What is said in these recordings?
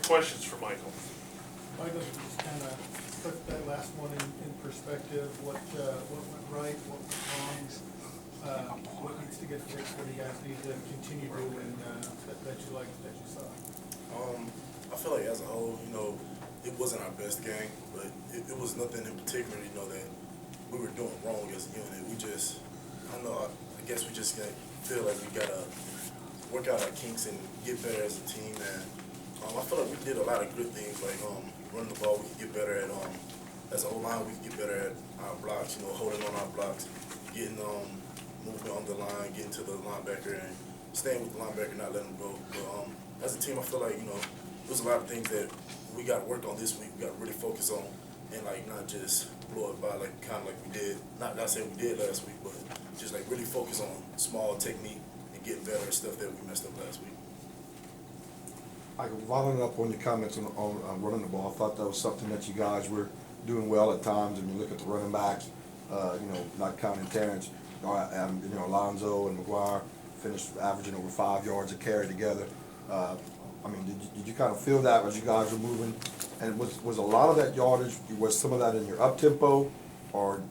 questions for Michael? Michael, just kind of put that last one in perspective. What went right? What went wrong? What needs to get fixed? What do you guys need to continue doing that you like, that you saw? I feel like as a whole, it wasn't our best game, but it was nothing in particular, that we were doing wrong as a unit. We just, I guess we just feel like we gotta work out our kinks and get better as a team. And I feel like we did a lot of good things, like running the ball. We could get better at, as an O-line, we could get better at our blocks, holding on our blocks, getting moving on the line, getting to the linebacker and staying with the linebacker, not letting him go. But as a team, I feel like, there's a lot of things that we got to work on this week. We got to really focus on and not just blow it by kind of like we did. Not saying we did last week, but just really focus on small technique and getting better at stuff that we messed up last week. Following up on your comments on running the ball, I thought that was something that you guys were doing well at times. And you look at the running backs, not counting Terrence, Alonzo and McGuire finished averaging over 5 yards a carry together. Did you kind of feel that as you guys were moving? And was a lot of that yardage, was some of that in your up tempo, or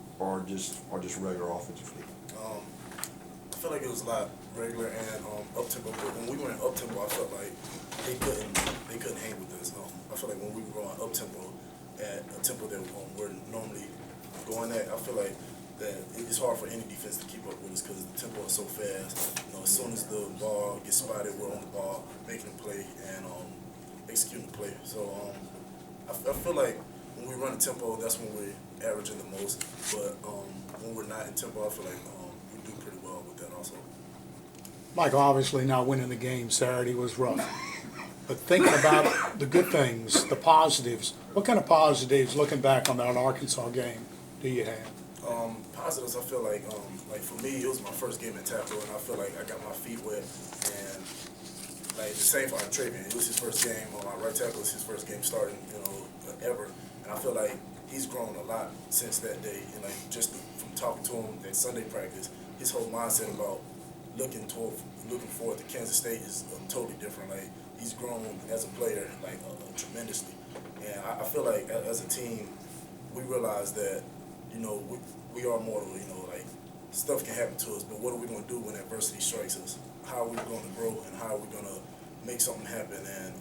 just regular offensively? I feel like it was a lot regular and up tempo. But when we went up tempo, I felt like they couldn't hang with us. I feel like when we were going up tempo at a tempo that we're normally going at, I feel like that it's hard for any defense to keep up with us because the tempo is so fast. As soon as the ball gets spotted, we're on the ball, making a play and executing the play. So I feel like when we run a tempo, that's when we're averaging the most. But when we're not in tempo, I feel like we do pretty well with that also. Michael, obviously not winning the game Saturday was rough. But thinking about the good things, the positives, what kind of positives, looking back on that Arkansas game, do you have? Positives, I feel like for me, it was my first game in tackle, and I feel like I got my feet wet. And the same for Travian. It was his first game on my right tackle. It was his first game starting, ever. And I feel like he's grown a lot since that day. And just from talking to him at Sunday practice, his whole mindset about looking forward to Kansas State is totally different. He's grown as a player tremendously. And I feel like as a team, we realize that we are mortal. Stuff can happen to us, but what are we going to do when adversity strikes us? How are we going to grow, and how are we going to make something happen and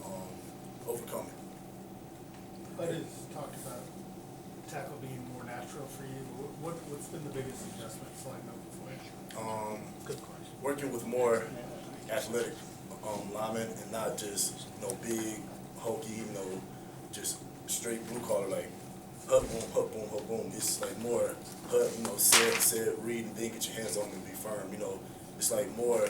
overcome it? Bud has talked about tackle being more natural for you. What's been the biggest adjustment sliding over for you? Good question. Working with more athletic linemen and not just big, hokey, just straight blue collar hut boom, hut boom. It's more hut, set, read, and then get your hands on them and be firm. It's more.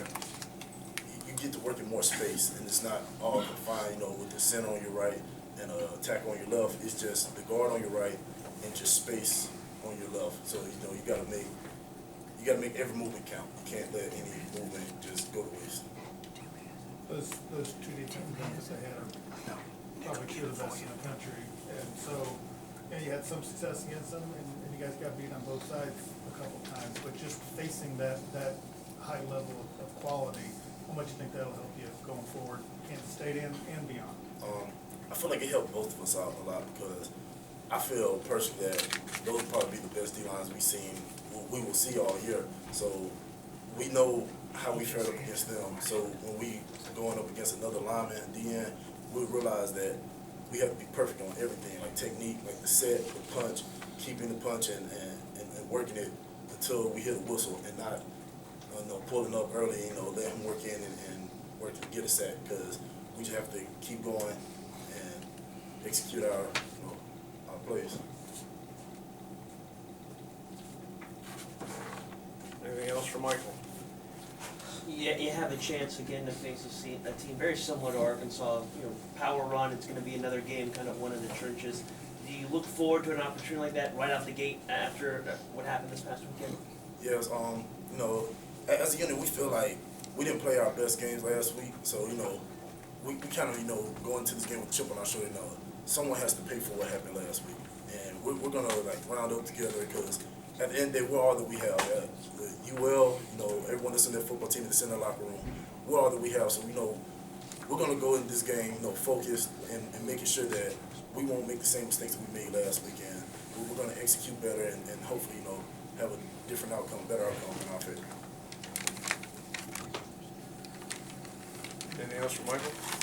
You get to work in more space, and it's not all confined. With the center on your right and tackle on your left. It's just the guard on your right and just space on your left. So you got to make every movement count. You can't let any movement just go to waste. Those two defensive ends they had are probably two of the best in the country, and so you had some success against them, and you guys got beat on both sides a couple times. But just facing that high level of quality, how much do you think that'll help you going forward, Kansas State and beyond? I feel like it helped both of us out a lot because I feel personally that those will probably be the best D-lines we will see all year. So we know how we fared up against them. So when we going up against another lineman at the end, we realize that we have to be perfect on everything, technique, the set, the punch, keeping the punch and working it until we hit a whistle and not pulling up early, let him work in and work to get a sack because we just have to keep going and execute our plays. Anything else for Michael? Yeah, you have a chance again to face a team very similar to Arkansas. Power run. It's going to be another game, kind of one in the trenches. Do you look forward to an opportunity like that right out the gate after what happened this past weekend? Yes. As a unit, we feel like we didn't play our best games last week, so we kind of go into this game with a chip on our shoulder. Someone has to pay for what happened last week, and we're gonna round up together because at the end of the day, we're all that we have. UL, everyone that's in their football team that's in their locker room, we're all that we have. So we're gonna go in this game, you know, focused and making sure that we won't make the same mistakes that we made last weekend. We're gonna execute better and hopefully, you know, have a different outcome, better outcome in our favor. Anything else for Michael?